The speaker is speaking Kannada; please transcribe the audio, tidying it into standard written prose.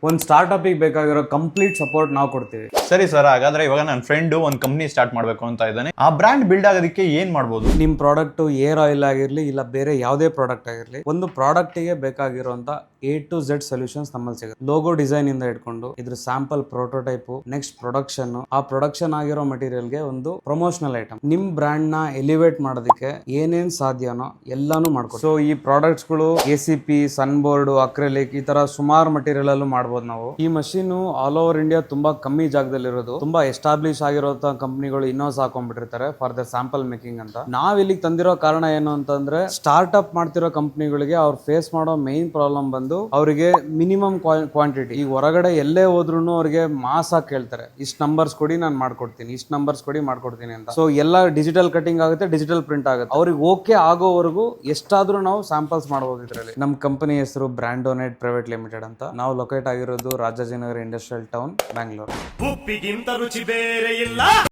ಒಂದು ಸ್ಟಾರ್ಟ್ಅಪಿಗೆ ಬೇಕಾಗಿರೋ ಕಂಪ್ಲೀಟ್ ಸಪೋರ್ಟ್ ನಾವು ಕೊಡ್ತೀವಿ. ಸರಿ ಸರ್, ಹಾಗಾದ್ರೆ ಇವಾಗ ನನ್ನ ಫ್ರೆಂಡ್ ಒಂದು ಕಂಪ್ನಿ ಸ್ಟಾರ್ಟ್ ಮಾಡಬೇಕು ಅಂತ ಇದ್ದಾನೆ. ಆ ಬ್ರ್ಯಾಂಡ್ ಬಿಲ್ಡ್ ಆಗೋದಕ್ಕೆ ಏನ್ ಮಾಡ್ಬೋದು? ನಿಮ್ಮ ಪ್ರಾಡಕ್ಟ್ ಏರ್ ಆಯಿಲ್ ಆಗಿರಲಿ ಇಲ್ಲ ಬೇರೆ ಯಾವುದೇ ಪ್ರಾಡಕ್ಟ್ ಆಗಿರಲಿ, ಒಂದು ಪ್ರಾಡಕ್ಟಿಗೆ ಬೇಕಾಗಿರುವಂತ A to Z ಸೊಲ್ಯೂಷನ್ಸ್ ನಮ್ಮಲ್ಲಿ ಸಿಗುತ್ತೆ. ಲೋಗೋ ಡಿಸೈನ್ ಇಂದ ಇಟ್ಕೊಂಡು ಇದ್ರ ಸ್ಯಾಂಪಲ್ ಪ್ರೋಟೋಟೈಪ್, ನೆಕ್ಸ್ಟ್ ಪ್ರೊಡಕ್ಷನ್, ಆ ಪ್ರೊಡಕ್ಷನ್ ಆಗಿರೋ ಮೆಟೀರಿಯಲ್ಗೆ ಒಂದು ಪ್ರಮೋಷನಲ್ ಐಟಮ್, ನಿಮ್ ಬ್ರ್ಯಾಂಡ್ ನ ಎಲಿವೇಟ್ ಮಾಡೋದಕ್ಕೆ ಏನೇನ್ ಸಾಧ್ಯನೋ ಎಲ್ಲಾನು ಮಾಡ್ಕೊಡ್ತೀವಿ. ಸೊ ಈ ಪ್ರಾಡಕ್ಟ್ಸ್ ಗಳು ACP, ಸನ್ಬೋರ್ಡ್, ಅಕ್ರೆಲಿಕ್ ಈ ತರ ಸುಮಾರು ಮಟೀರಿಯಲ್ ಅಲ್ಲೂ ಮಾಡ್ಬೋದು ನಾವು. ಈ ಮಷೀನ್ ಆಲ್ ಓವರ್ ಇಂಡಿಯಾ ತುಂಬಾ ಕಮ್ಮಿ ಜಾಗದಲ್ಲಿ ಇರೋದು, ತುಂಬಾ ಎಸ್ಟಾಬ್ಲಿಷ್ ಆಗಿರುವಂತಹ ಕಂಪನಿಗಳು ಇನ್ನೋಸ್ ಹಾಕೊಂಡ್ಬಿಟ್ಟಿರ್ತಾರೆ ಫಾರ್ ದ ಸ್ಯಾಂಪಲ್ ಮೇಕಿಂಗ್ ಅಂತ. ನಾವ್ ಇಲ್ಲಿಗೆ ತಂದಿರೋ ಕಾರಣ ಏನು ಅಂತಂದ್ರೆ, ಸ್ಟಾರ್ಟ್ ಅಪ್ ಮಾಡ್ತಿರೋ ಕಂಪನಿಗಳಿಗೆ ಅವ್ರು ಫೇಸ್ ಮಾಡೋ ಮೈನ್ ಪ್ರಾಬ್ಲಮ್ ಬಂದು ಅವರಿಗೆ ಮಿನಿಮಮ್ ಕ್ವಾಂಟಿಟಿ. ಈಗ ಹೊರಗಡೆ ಎಲ್ಲೇ ಹೋದ್ರು ಅವ್ರಿಗೆ ಮಾಸ್ ಆಗಿ ಕೇಳ್ತಾರೆ, ಇಷ್ಟು ನಂಬರ್ಸ್ ಕೊಡಿ ನಾನು ಮಾಡ್ಕೊಡ್ತೀನಿ, ಇಷ್ಟು ನಂಬರ್ಸ್ ಕೊಡಿ ಮಾಡ್ಕೊಡ್ತೀನಿ ಅಂತ. ಸೊ ಎಲ್ಲ ಡಿಜಿಟಲ್ ಕಟಿಂಗ್ ಆಗುತ್ತೆ, ಡಿಜಿಟಲ್ ಪ್ರಿಂಟ್ ಆಗುತ್ತೆ. ಅವ್ರಿಗೆ ಓಕೆ ಆಗೋವರೆಗೂ ಎಷ್ಟಾದ್ರೂ ನಾವು ಸ್ಯಾಂಪಲ್ಸ್ ಮಾಡಬಹುದು ಇದರಲ್ಲಿ. ನಮ್ಮ ಕಂಪನಿ ಹೆಸರು ಬ್ರ್ಯಾಂಡೋನೇಟ್ ಪ್ರೈವೇಟ್ ಲಿಮಿಟೆಡ್ ಅಂತ. ನಾವು ಲೊಕೇಟ್ ಆಗಿರೋದು ರಾಜಾಜಿನಗರ ಇಂಡಸ್ಟ್ರಿಯಲ್ ಟೌನ್, ಬ್ಯಾಂಗ್ಳೂರ್.